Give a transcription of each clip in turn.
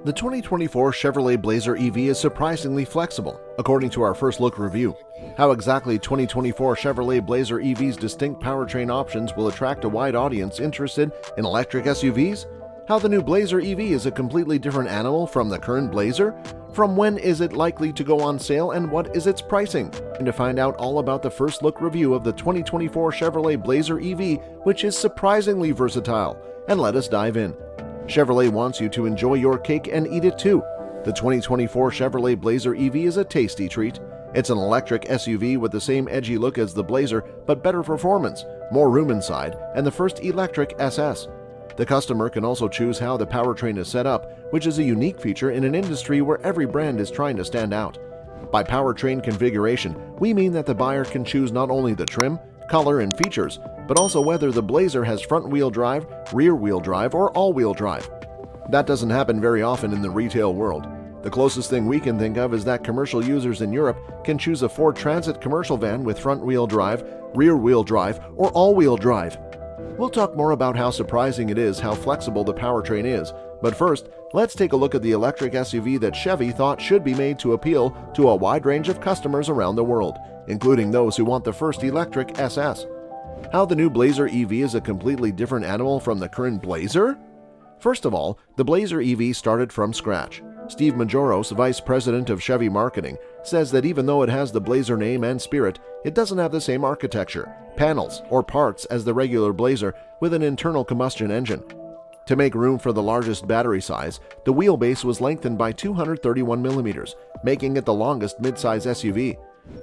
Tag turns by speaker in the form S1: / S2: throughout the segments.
S1: The 2024 Chevrolet Blazer EV is surprisingly flexible, according to our first look review. How exactly 2024 Chevrolet Blazer EV's distinct powertrain options will attract a wide audience interested in electric SUVs? How the new Blazer EV is a completely different animal from the current Blazer? From when is it likely to go on sale and what is its pricing? And to find out all about the first look review of the 2024 Chevrolet Blazer EV, which is surprisingly versatile. And let us dive in. Chevrolet wants you to enjoy your cake and eat it too. The 2024 Chevrolet Blazer EV is a tasty treat. It's an electric SUV with the same edgy look as the Blazer, but better performance, more room inside, and the first electric SS. The customer can also choose how the powertrain is set up, which is a unique feature in an industry where every brand is trying to stand out. By powertrain configuration, we mean that the buyer can choose not only the trim, color, and features, but also whether the Blazer has front-wheel drive, rear-wheel drive, or all-wheel drive. That doesn't happen very often in the retail world. The closest thing we can think of is that commercial users in Europe can choose a Ford Transit commercial van with front-wheel drive, rear-wheel drive, or all-wheel drive. We'll talk more about how surprising it is how flexible the powertrain is, but first, let's take a look at the electric SUV that Chevy thought should be made to appeal to a wide range of customers around the world, including those who want the first electric SS. How the new Blazer EV is a completely different animal from the current Blazer? First of all, the Blazer EV started from scratch. Steve Majoros, vice president of Chevy marketing, says that even though it has the Blazer name and spirit, it doesn't have the same architecture, panels, or parts as the regular Blazer with an internal combustion engine. To make room for the largest battery size, the wheelbase was lengthened by 231 millimeters, making it the longest midsize SUV.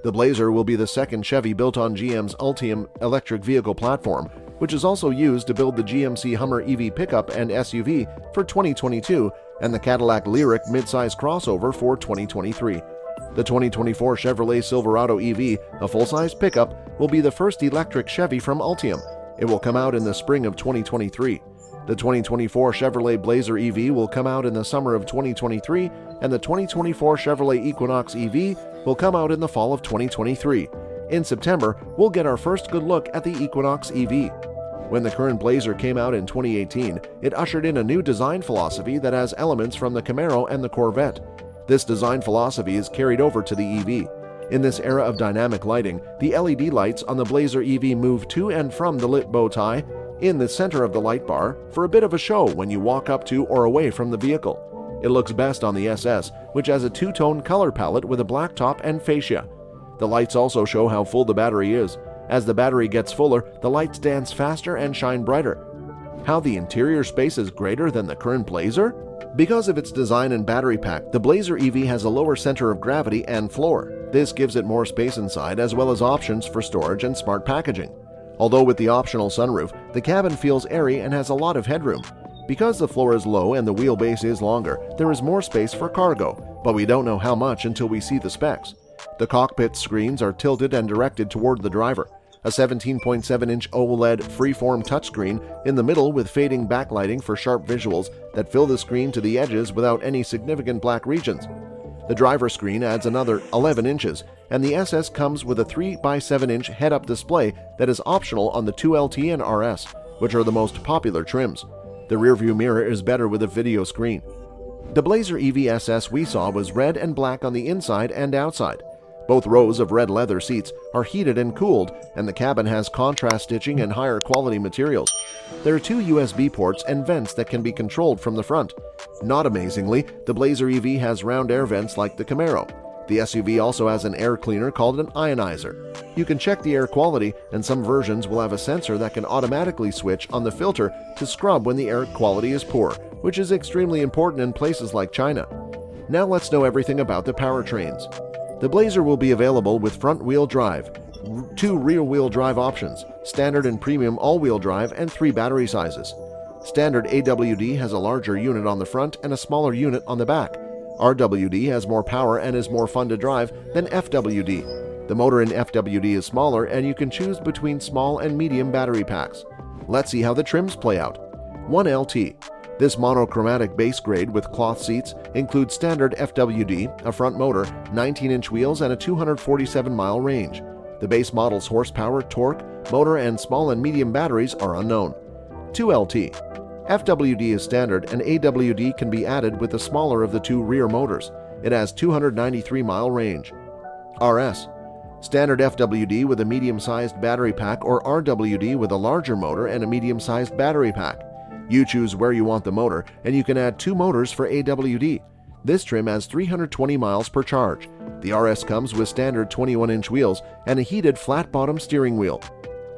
S1: The Blazer will be the second Chevy built on GM's Ultium electric vehicle platform, which is also used to build the GMC Hummer EV pickup and SUV for 2022 and the Cadillac Lyriq midsize crossover for 2023. The 2024 Chevrolet Silverado EV, a full-size pickup, will be the first electric Chevy from Ultium. It will come out in the spring of 2023. The 2024 Chevrolet Blazer EV will come out in the summer of 2023, and the 2024 Chevrolet Equinox EV will come out in the fall of 2023. In September, we'll get our first good look at the Equinox EV. When the current Blazer came out in 2018, it ushered in a new design philosophy that has elements from the Camaro and the Corvette. This design philosophy is carried over to the EV. In this era of dynamic lighting, the LED lights on the Blazer EV move to and from the lit bow tie in the center of the light bar for a bit of a show when you walk up to or away from the vehicle. It looks best on the SS, which has a two-tone color palette with a black top and fascia. The lights also show how full the battery is. As the battery gets fuller, the lights dance faster and shine brighter. How the interior space is greater than the current Blazer? Because of its design and battery pack, the Blazer EV has a lower center of gravity and floor. This gives it more space inside as well as options for storage and smart packaging. Although with the optional sunroof, the cabin feels airy and has a lot of headroom. Because the floor is low and the wheelbase is longer, there is more space for cargo, but we don't know how much until we see the specs. The cockpit screens are tilted and directed toward the driver. A 17.7-inch OLED freeform touchscreen in the middle with fading backlighting for sharp visuals that fill the screen to the edges without any significant black regions. The driver screen adds another 11 inches, and the SS comes with a 3x7-inch head-up display that is optional on the 2LT and RS, which are the most popular trims. The rearview mirror is better with a video screen. The Blazer EV SS we saw was red and black on the inside and outside. Both rows of red leather seats are heated and cooled, and the cabin has contrast stitching and higher quality materials. There are two USB ports and vents that can be controlled from the front. Not amazingly, the Blazer EV has round air vents like the Camaro. The SUV also has an air cleaner called an ionizer. You can check the air quality, and some versions will have a sensor that can automatically switch on the filter to scrub when the air quality is poor, which is extremely important in places like China. Now let's know everything about the powertrains. The Blazer will be available with front-wheel drive, 2 rear-wheel drive options, standard and premium all-wheel drive, and 3 battery sizes. Standard AWD has a larger unit on the front and a smaller unit on the back. RWD has more power and is more fun to drive than FWD. The motor in FWD is smaller, and you can choose between small and medium battery packs. Let's see how the trims play out. 1LT. This monochromatic base grade with cloth seats includes standard FWD, a front motor, 19-inch wheels, and a 247-mile range. The base model's horsepower, torque, motor, and small and medium batteries are unknown. 2LT. FWD is standard and AWD can be added with the smaller of the two rear motors. It has 293-mile range. RS. Standard FWD with a medium-sized battery pack or RWD with a larger motor and a medium-sized battery pack. You choose where you want the motor, and you can add two motors for AWD. This trim has 320 miles per charge. The RS comes with standard 21-inch wheels and a heated flat-bottom steering wheel.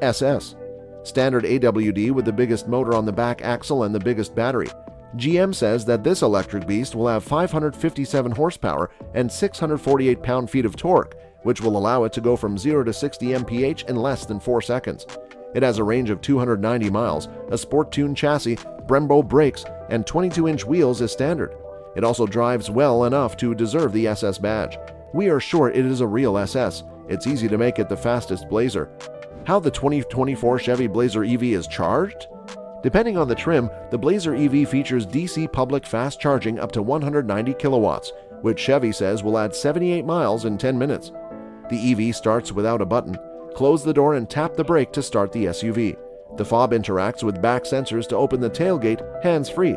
S1: SS. Standard AWD with the biggest motor on the back axle and the biggest battery. GM says that this electric beast will have 557 horsepower and 648 pound-feet of torque, which will allow it to go from 0 to 60 mph in less than 4 seconds. It has a range of 290 miles, a sport-tuned chassis, Brembo brakes, and 22-inch wheels as standard. It also drives well enough to deserve the SS badge. We are sure it is a real SS. It's easy to make it the fastest Blazer. How the 2024 Chevy Blazer EV is charged? Depending on the trim, the Blazer EV features DC public fast charging up to 190 kilowatts, which Chevy says will add 78 miles in 10 minutes. The EV starts without a button. Close the door and tap the brake to start the SUV. The fob interacts with back sensors to open the tailgate hands-free.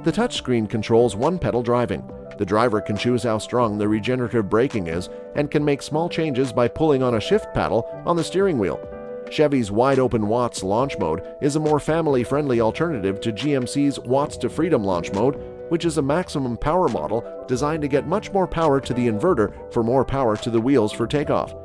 S1: The touchscreen controls one-pedal driving. The driver can choose how strong the regenerative braking is and can make small changes by pulling on a shift paddle on the steering wheel. Chevy's wide-open Watts launch mode is a more family-friendly alternative to GMC's Watts to Freedom launch mode, which is a maximum power model designed to get much more power to the inverter for more power to the wheels for takeoff.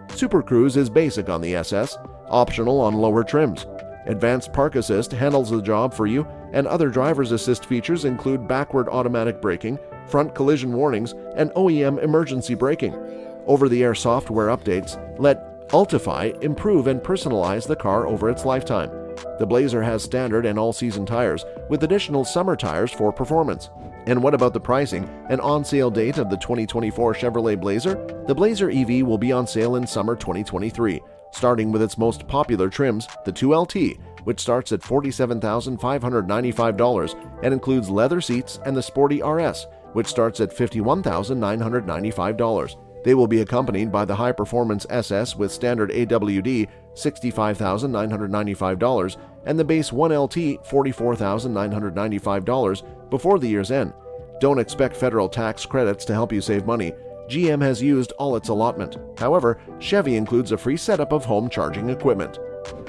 S1: Super Cruise is basic on the SS, optional on lower trims. Advanced Park Assist handles the job for you, and other driver's assist features include backward automatic braking, front collision warnings, and OEM emergency braking. Over-the-air software updates let Ultify improve and personalize the car over its lifetime. The Blazer has standard and all-season tires, with additional summer tires for performance. And what about the pricing and on-sale date of the 2024 Chevrolet Blazer? The Blazer EV will be on sale in summer 2023, starting with its most popular trims, the 2LT, which starts at $47,595 and includes leather seats, and the Sporty RS, which starts at $51,995. They will be accompanied by the high-performance SS with standard AWD, $65,995, and the base 1LT, $44,995 before the year's end. Don't expect federal tax credits to help you save money. GM has used all its allotment. However, Chevy includes a free setup of home charging equipment.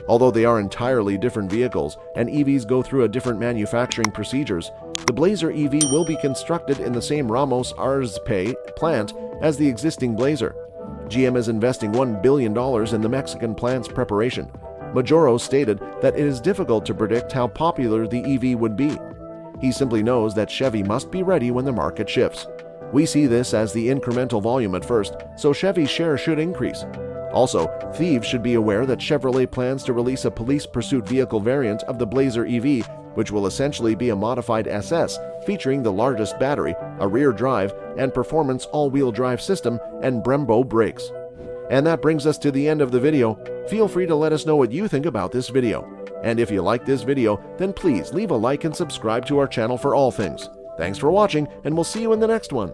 S1: Although they are entirely different vehicles and EVs go through a different manufacturing procedures, the Blazer EV will be constructed in the same Ramos Arizpe plant as the existing Blazer. GM is investing $1 billion in the Mexican plant's preparation. Majoro stated that it is difficult to predict how popular the EV would be. He simply knows that Chevy must be ready when the market shifts. We see this as the incremental volume at first, so Chevy's share should increase. Also, thieves should be aware that Chevrolet plans to release a police pursuit vehicle variant of the Blazer EV, which will essentially be a modified SS featuring the largest battery, a rear drive, and performance all-wheel drive system and Brembo brakes. And that brings us to the end of the video. Feel free to let us know what you think about this video. And if you like this video, then please leave a like and subscribe to our channel for all things. Thanks for watching, and we'll see you in the next one.